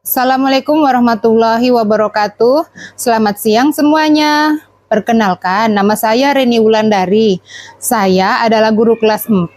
Assalamualaikum warahmatullahi wabarakatuh. Selamat siang semuanya. Perkenalkan, nama saya Reni Wulandari. Saya adalah guru kelas 4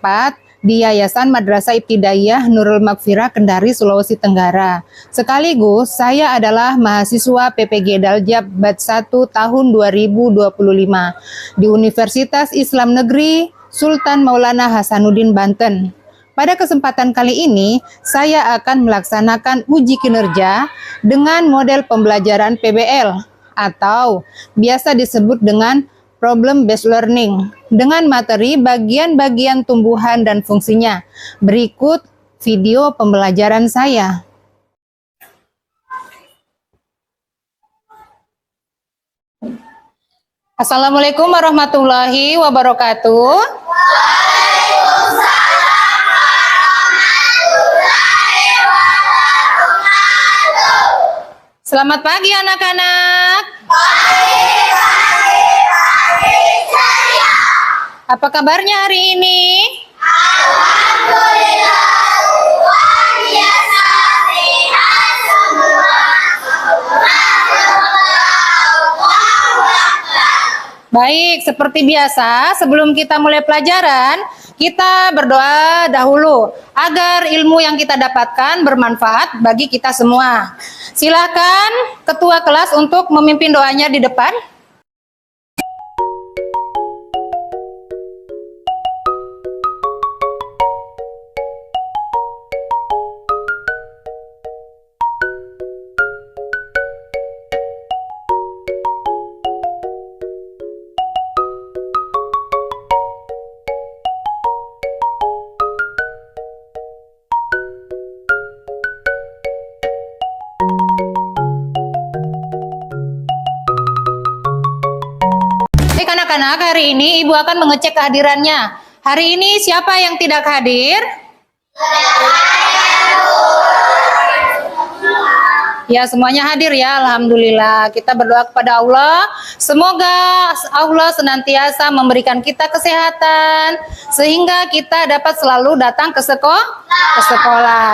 di Yayasan Madrasah Ibtidaiyah Nurul Magfirah, Kendari, Sulawesi Tenggara. Sekaligus saya adalah mahasiswa PPG Daljab Batch 1 tahun 2025 di Universitas Islam Negeri Sultan Maulana Hasanuddin, Banten. Pada kesempatan kali ini, saya akan melaksanakan uji kinerja dengan model pembelajaran PBL atau biasa disebut dengan Problem Based Learning dengan materi bagian-bagian tumbuhan dan fungsinya. Berikut video pembelajaran saya. Assalamualaikum warahmatullahi wabarakatuh. Selamat pagi anak-anak. Apa kabarnya hari ini? Alhamdulillah, luar biasa sehat semua. Baik, seperti biasa, sebelum kita mulai pelajaran, kita berdoa dahulu agar ilmu yang kita dapatkan bermanfaat bagi kita semua. Silakan ketua kelas untuk memimpin doanya di depan. Anak-anak, hari ini Ibu akan mengecek kehadirannya. Hari ini siapa yang tidak hadir? Ya, semuanya hadir ya, Alhamdulillah. Kita berdoa kepada Allah, semoga Allah senantiasa memberikan kita kesehatan, sehingga kita dapat selalu datang ke sekolah.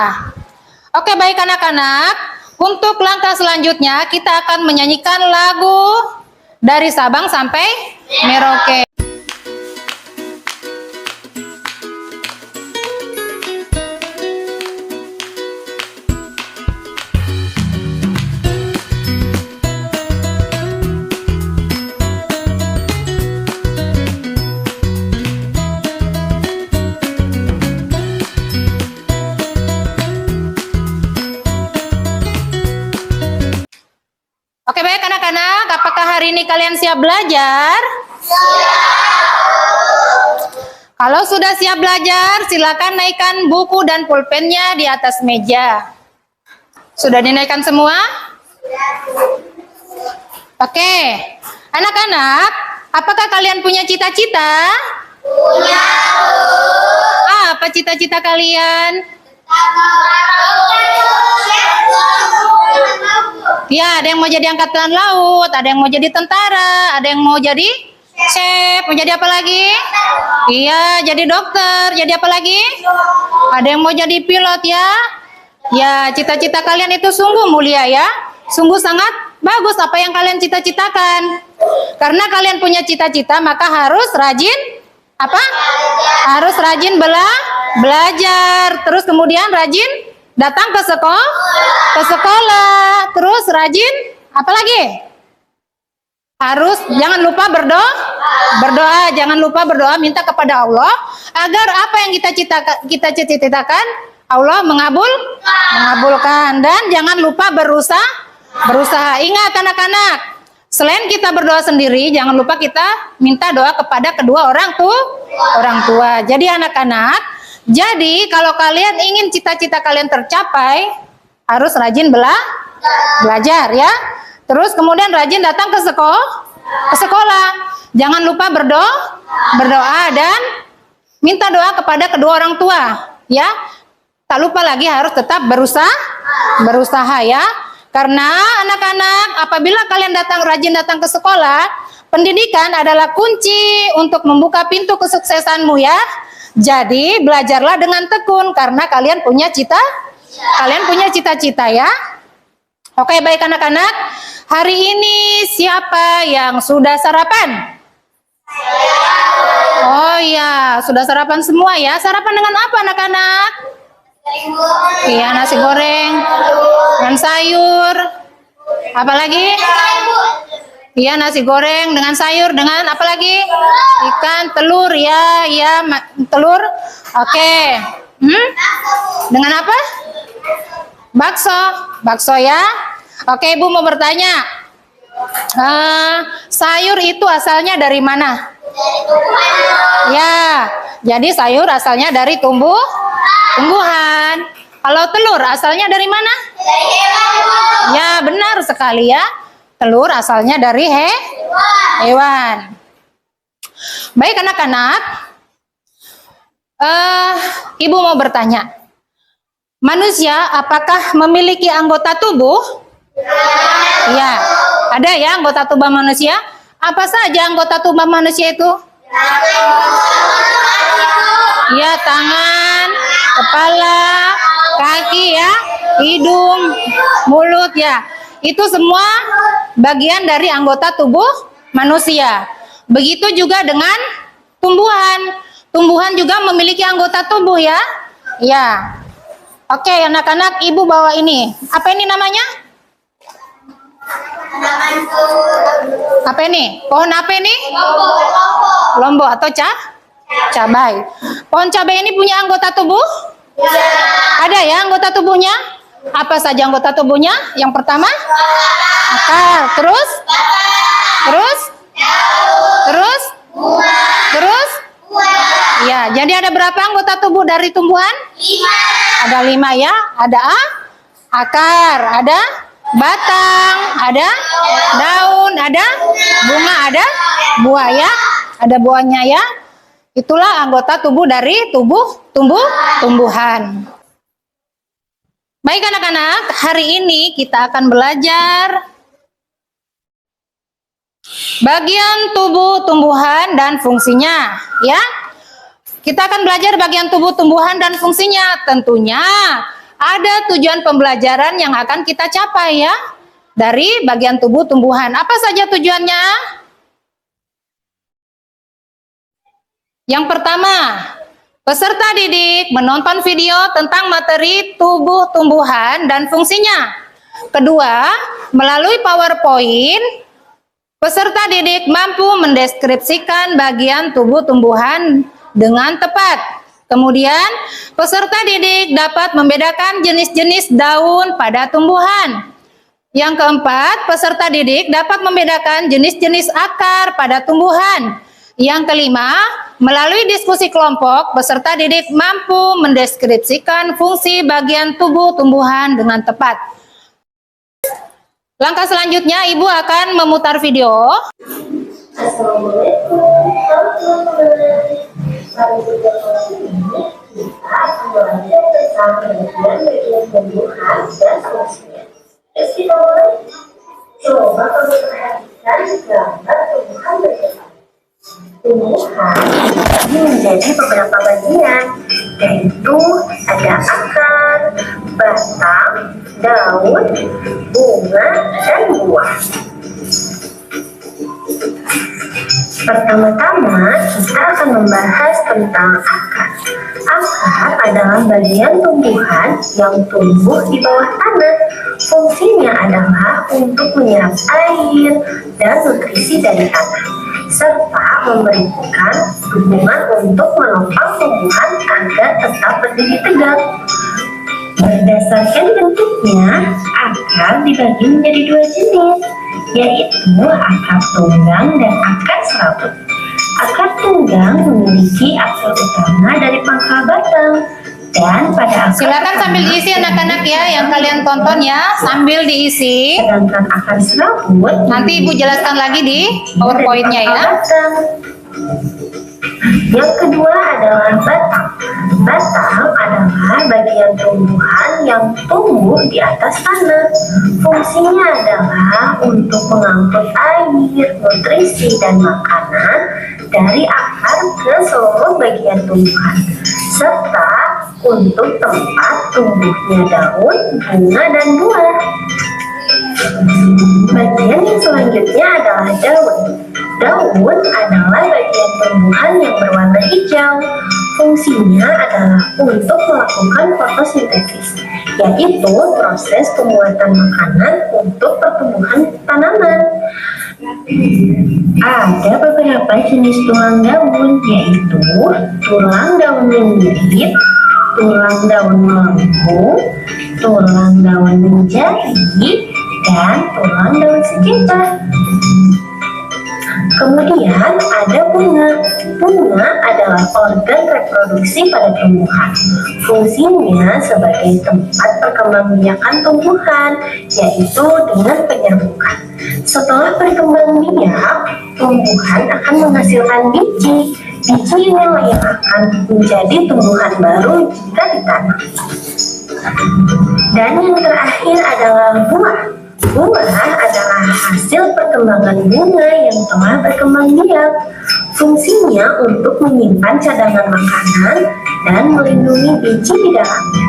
Oke, baik anak-anak. Untuk langkah selanjutnya, kita akan menyanyikan lagu dari Sabang sampai Merauke. Oke, baik anak-anak, apakah hari ini kalian siap belajar? Kalau sudah siap belajar, silakan naikkan buku dan pulpennya di atas meja. Sudah dinaikkan semua? Oke, anak-anak, apakah kalian punya cita-cita? Punya. Apa cita-cita kalian? Ya, ada yang mau jadi angkatan laut, ada yang mau jadi tentara, ada yang mau jadi chef, mau jadi apa lagi? Iya, jadi dokter, jadi apa lagi? Ada yang mau jadi pilot ya? Ya, cita-cita kalian itu sungguh mulia ya. Sungguh sangat bagus apa yang kalian cita-citakan. Karena kalian punya cita-cita, maka harus rajin apa? Harus rajin belajar, terus kemudian rajin datang ke sekolah, terus rajin apa lagi? Harus jangan lupa berdoa, jangan lupa berdoa, minta kepada Allah agar apa yang kita cita-citakan Allah mengabulkan, dan jangan lupa berusaha. Ingat anak-anak, selain kita berdoa sendiri, jangan lupa kita minta doa kepada kedua orang tua. Jadi anak-anak, jadi kalau kalian ingin cita-cita kalian tercapai, harus rajin belajar ya. Terus kemudian rajin datang ke sekolah. Jangan lupa berdoa dan minta doa kepada kedua orang tua ya. Tak lupa lagi harus tetap berusaha ya. Karena anak-anak, apabila kalian rajin datang ke sekolah, pendidikan adalah kunci untuk membuka pintu kesuksesanmu ya. Jadi belajarlah dengan tekun karena kalian punya cita-cita ya. Oke, baik anak-anak. Hari ini siapa yang sudah sarapan? Oh iya, sudah sarapan semua ya. Sarapan dengan apa anak-anak? Iya, nasi goreng dengan sayur. Apalagi? Iya, nasi goreng dengan sayur, dengan apa lagi? Ikan, telur, ya, ya, telur. Oke. Dengan apa? Bakso, bakso ya. Oke, Ibu mau bertanya. Sayur itu asalnya dari mana? Ya, jadi sayur asalnya dari tumbuhan. Kalau telur asalnya dari mana? Ya, benar sekali ya. Telur asalnya dari hewan. Baik anak-anak, Ibu mau bertanya. Manusia apakah memiliki anggota tubuh? Ya, ada ya anggota tubuh manusia. Apa saja anggota tubuh manusia itu? Ya, tangan, kepala, kaki ya, hidung, mulut ya. Itu semua bagian dari anggota tubuh manusia. Begitu juga dengan tumbuhan. Tumbuhan juga memiliki anggota tubuh ya. Ya. Oke, anak-anak, Ibu bawa ini. Apa ini namanya? Apa ini? Pohon apa ini? Lombok atau cabai. Pohon cabai ini punya anggota tubuh? Ada ya anggota tubuhnya? Apa saja anggota tubuhnya? Yang pertama? Akar. Terus? Ya, jadi ada berapa anggota tubuh dari tumbuhan? 5. Ada 5 ya. Ada akar, ada batang, ada daun, ada bunga, ada buah ya. Ada buahnya ya. Itulah anggota tubuh dari tumbuhan. Baik anak-anak, hari ini kita akan belajar bagian tubuh tumbuhan dan fungsinya ya. Kita akan belajar bagian tubuh tumbuhan dan fungsinya. Tentunya ada tujuan pembelajaran yang akan kita capai ya dari bagian tubuh tumbuhan. Apa saja tujuannya? Yang pertama, peserta didik menonton video tentang materi tubuh tumbuhan dan fungsinya. Kedua, melalui PowerPoint, peserta didik mampu mendeskripsikan bagian tubuh tumbuhan dengan tepat. Kemudian, peserta didik dapat membedakan jenis-jenis daun pada tumbuhan. Yang keempat, peserta didik dapat membedakan jenis-jenis akar pada tumbuhan. Yang kelima, melalui diskusi kelompok, peserta didik mampu mendeskripsikan fungsi bagian tubuh tumbuhan dengan tepat. Langkah selanjutnya, Ibu akan memutar video. Assalamualaikum warahmatullahi wabarakatuh. Kita akan belajar tentang bagian tumbuhan dan fungsinya. Yuk kita mulai. Coba kamu perhatikan gambar tumbuhan berikut. Tumbuhan dibagi menjadi beberapa bagian, yaitu ada akar, batang, daun, bunga, dan buah. Pertama-tama, kita akan membahas tentang akar. Akar adalah bagian tumbuhan yang tumbuh di bawah tanah. Fungsinya adalah untuk menyerap air dan nutrisi dari tanah, serta memberikan dukungan untuk menopang tumbuhan agar tetap berdiri tegak. Berdasarkan bentuknya, akar dibagi menjadi 2 jenis, yaitu akar tunggang dan akar serabut. Akar tunggang memiliki akar utama dari pangkal batang, dan pada akar Silakan sambil diisi anak-anak ya, yang kalian tonton ya, sambil diisi. sedangkan akar serabut Nanti Ibu jelaskan lagi di PowerPoint-nya ya. batang. Yang kedua adalah batang. Batang adalah bagian tumbuhan yang tumbuh di atas tanah. Fungsinya adalah untuk mengangkut air, nutrisi, dan makanan dari akar ke seluruh bagian tumbuhan, serta untuk tempat tumbuhnya daun, bunga, dan buah. Bagian yang selanjutnya adalah daun. Daun adalah bagian tumbuhan yang berwarna hijau. Fungsinya adalah untuk melakukan fotosintesis, yaitu proses pembuatan makanan untuk pertumbuhan tanaman. Ada beberapa jenis tulang daun, yaitu tulang daun limbit, tulang daun melengkung, tulang daun menjadi, dan tulang daun sekitar. Kemudian ada bunga. Bunga adalah organ reproduksi pada tumbuhan. Fungsinya sebagai tempat perkembangbiakan tumbuhan, yaitu dengan penyerbukan. Setelah berkembang biak, tumbuhan akan menghasilkan biji. Biji inilah yang akan menjadi tumbuhan baru jika ditanam. Dan yang terakhir adalah buah. Buah adalah hasil perkembangan bunga yang telah berkembang biak. Fungsinya untuk menyimpan cadangan makanan dan melindungi biji di dalamnya.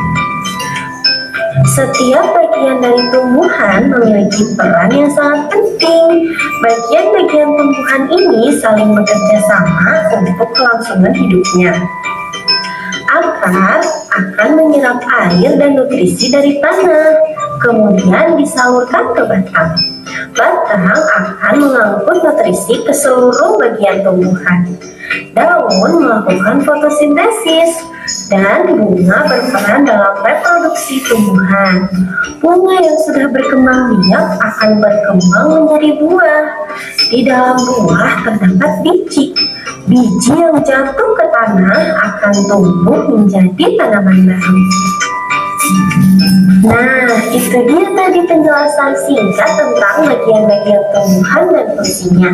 Setiap bagian dari tumbuhan memiliki peran yang sangat penting. Bagian-bagian tumbuhan ini saling bekerja sama untuk kelangsungan hidupnya. Akar akan menyerap air dan nutrisi dari tanah, kemudian disalurkan ke batang. Batang akan mengangkut nutrisi ke seluruh bagian tumbuhan. Daun melakukan fotosintesis, dan bunga berperan dalam reproduksi tumbuhan. Bunga yang sudah berkembang biak akan berkembang menjadi buah. Di dalam buah terdapat biji. Biji yang jatuh ke tanah akan tumbuh menjadi tanaman baru. Nah, itu dia tadi penjelasan singkat tentang bagian-bagian tumbuhan dan fungsinya.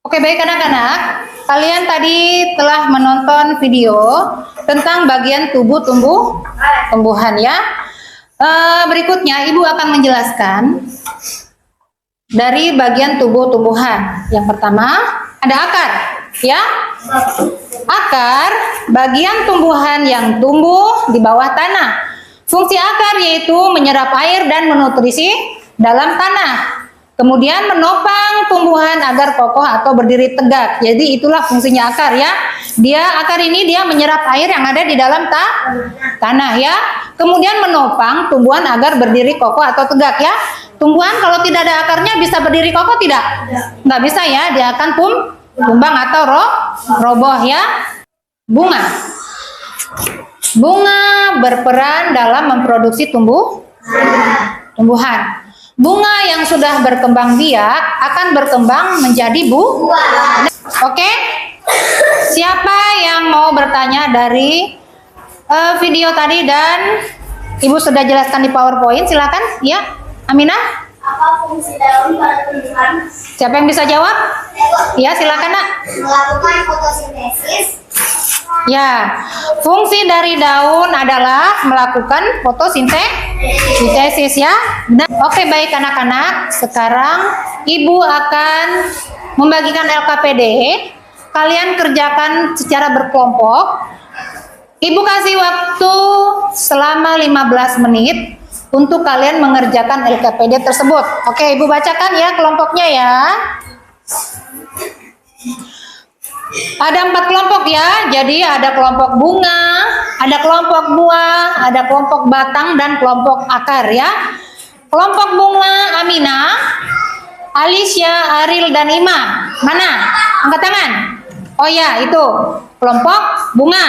Oke, baik anak-anak, kalian tadi telah menonton video tentang bagian tubuh tumbuhan ya. Berikutnya Ibu akan menjelaskan dari bagian tubuh tumbuhan. Yang pertama ada akar, ya. Akar bagian tumbuhan yang tumbuh di bawah tanah. Fungsi akar yaitu menyerap air dan menutrisi dalam tanah. Kemudian menopang tumbuhan agar kokoh atau berdiri tegak. Jadi itulah fungsinya akar ya. Akar ini menyerap air yang ada di dalam tanah ya. Kemudian menopang tumbuhan agar berdiri kokoh atau tegak ya. Tumbuhan kalau tidak ada akarnya bisa berdiri kokoh tidak? Nggak bisa ya. Dia akan tumbang atau roboh ya. Bunga. Bunga berperan dalam memproduksi tumbuhan. Bunga yang sudah berkembang biak akan berkembang menjadi buah. Oke? Siapa yang mau bertanya dari video tadi dan Ibu sudah jelaskan di PowerPoint? Silakan, ya. Aminah? Apa fungsi daun pada tumbuhan? Siapa yang bisa jawab? Ya, silakan, Nak. Melakukan fotosintesis. Ya, fungsi dari daun adalah melakukan fotosintesis ya. Oke, baik anak-anak. Sekarang Ibu akan membagikan LKPD. Kalian kerjakan secara berkelompok. Ibu kasih waktu selama 15 menit untuk kalian mengerjakan LKPD tersebut. Oke, Ibu bacakan ya kelompoknya ya. Ada 4 kelompok ya, jadi ada kelompok bunga, ada kelompok buah, ada kelompok batang, dan kelompok akar ya. Kelompok bunga Aminah, Alicia, Aril, dan Ima. Mana? Angkat tangan. Oh ya, itu kelompok bunga.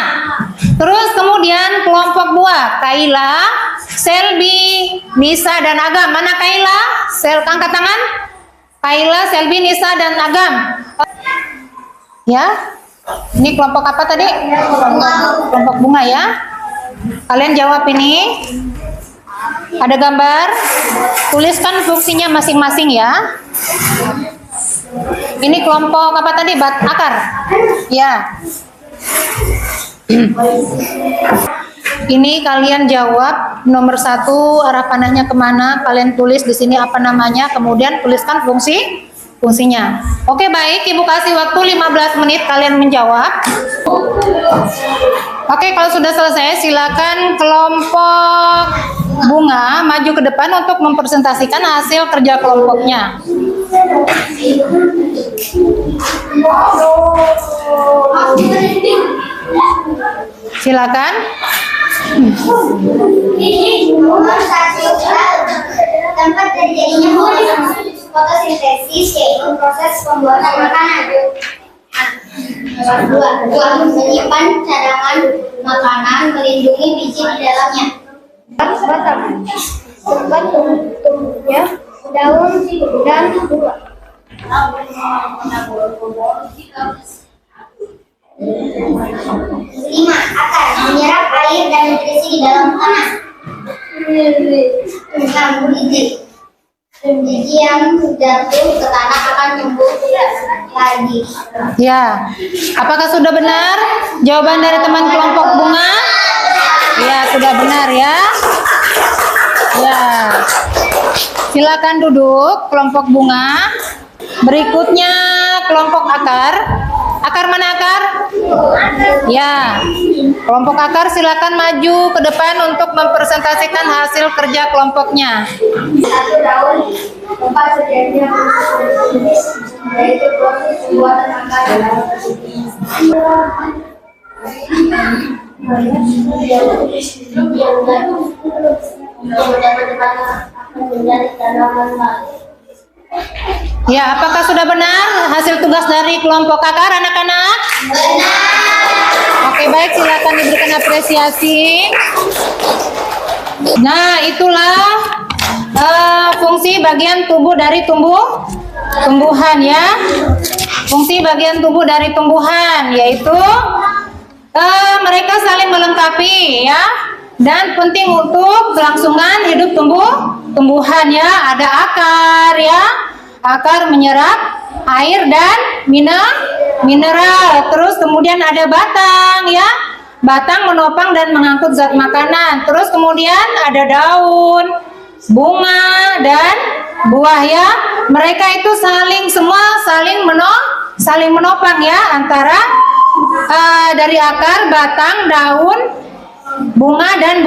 Terus kemudian kelompok buah, Kaila, Selby, Nisa, dan Agam. Mana Kaila? Angkat tangan. Kaila, Selby, Nisa, dan Agam. Ya, ini kelompok apa tadi? Kelompok bunga ya. Kalian jawab ini. Ada gambar. Tuliskan fungsinya masing-masing ya. Ini kelompok apa tadi? Akar. Ya. Ini kalian jawab nomor 1, arah panahnya kemana? Kalian tulis di sini apa namanya. Kemudian tuliskan fungsinya. Oke, baik, Ibu kasih waktu 15 menit kalian menjawab. Oke, kalau sudah selesai silakan kelompok bunga maju ke depan untuk mempresentasikan hasil kerja kelompoknya. Silakan. Nomor 1, tempat terjadinya fotosintesis yaitu proses pembuatan makanan. Nomor 2, menyimpan cadangan makanan, melindungi biji di dalamnya. Tempat tumbuhnya daun dan buah. 5, akar menyerap air dan nutrisi di dalam tanah. 6, biji yang jatuh ke tanah akan tumbuh lagi. Ya, apakah sudah benar jawaban dari teman kelompok bunga? Ya, sudah benar ya. Ya, silakan duduk kelompok bunga. Berikutnya kelompok akar. Akar mana akar? Ya, kelompok akar silakan maju ke depan untuk mempresentasikan hasil kerja kelompoknya. 1, daun tempat terjadinya fotosintesis yaitu proses pembuatan makanan. Ya, apakah sudah benar hasil tugas dari kelompok akar anak-anak? Oke, baik, silakan diberikan apresiasi. Nah, itulah fungsi bagian tubuh dari tumbuhan ya. Fungsi bagian tubuh dari tumbuhan yaitu mereka saling melengkapi ya, dan penting untuk kelangsungan hidup tumbuhan ya. Ada akar ya, akar menyerap air dan mineral. Terus kemudian ada batang ya, batang menopang dan mengangkut zat makanan. Terus kemudian ada daun, bunga dan buah ya. Mereka itu saling menopang ya, antara dari akar, batang, daun, bunga dan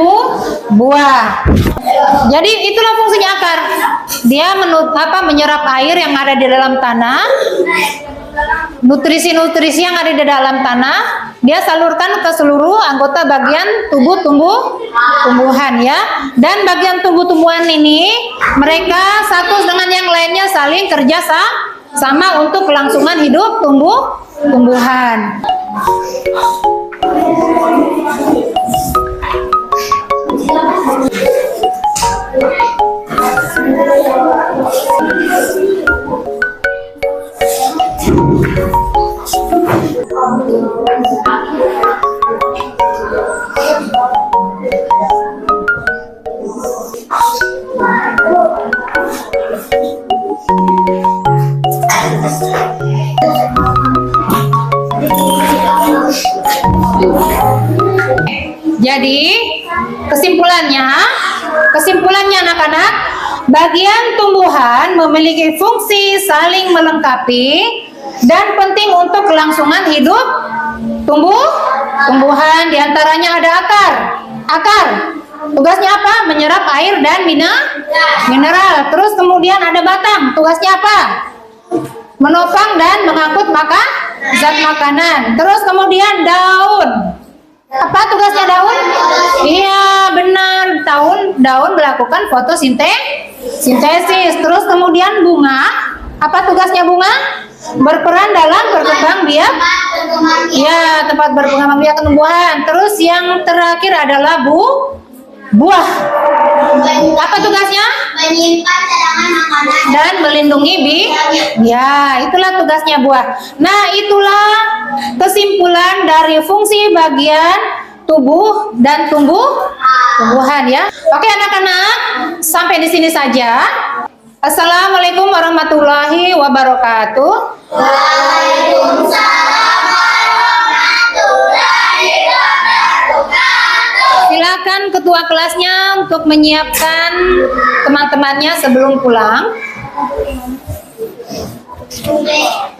buah. Jadi itulah fungsinya akar. Dia menyerap air yang ada di dalam tanah. Nutrisi-nutrisi yang ada di dalam tanah dia salurkan ke seluruh anggota bagian tubuh tumbuhan ya. Dan bagian tumbuh-tumbuhan ini mereka satu dengan yang lainnya saling kerja sama untuk kelangsungan hidup tumbuhan. Jadi kesimpulannya anak-anak, bagian tumbuhan memiliki fungsi saling melengkapi dan penting untuk kelangsungan hidup tumbuhan. Di antaranya ada akar. Tugasnya apa? Menyerap air dan mineral. Terus kemudian ada batang. Tugasnya apa? Menopang dan mengangkut zat makanan. Terus kemudian daun. Apa tugasnya daun? Iya, benar. Daun melakukan fotosintesis. Terus kemudian bunga. Apa tugasnya bunga? Berperan dalam berkembang biak. Ya, tempat berkembang biak tumbuhan. Terus yang terakhir adalah buah. Apa tugasnya? Menyimpan cadangan makanan Dan melindungi ya, itulah tugasnya buah. Nah, itulah kesimpulan dari fungsi bagian tubuh dan tumbuhan ya. Oke anak-anak, sampai di sini saja. Assalamualaikum warahmatullahi wabarakatuh. Waalaikumsalam warahmatullahi wabarakatuh. Silakan ketua kelasnya untuk menyiapkan teman-temannya sebelum pulang. Oke.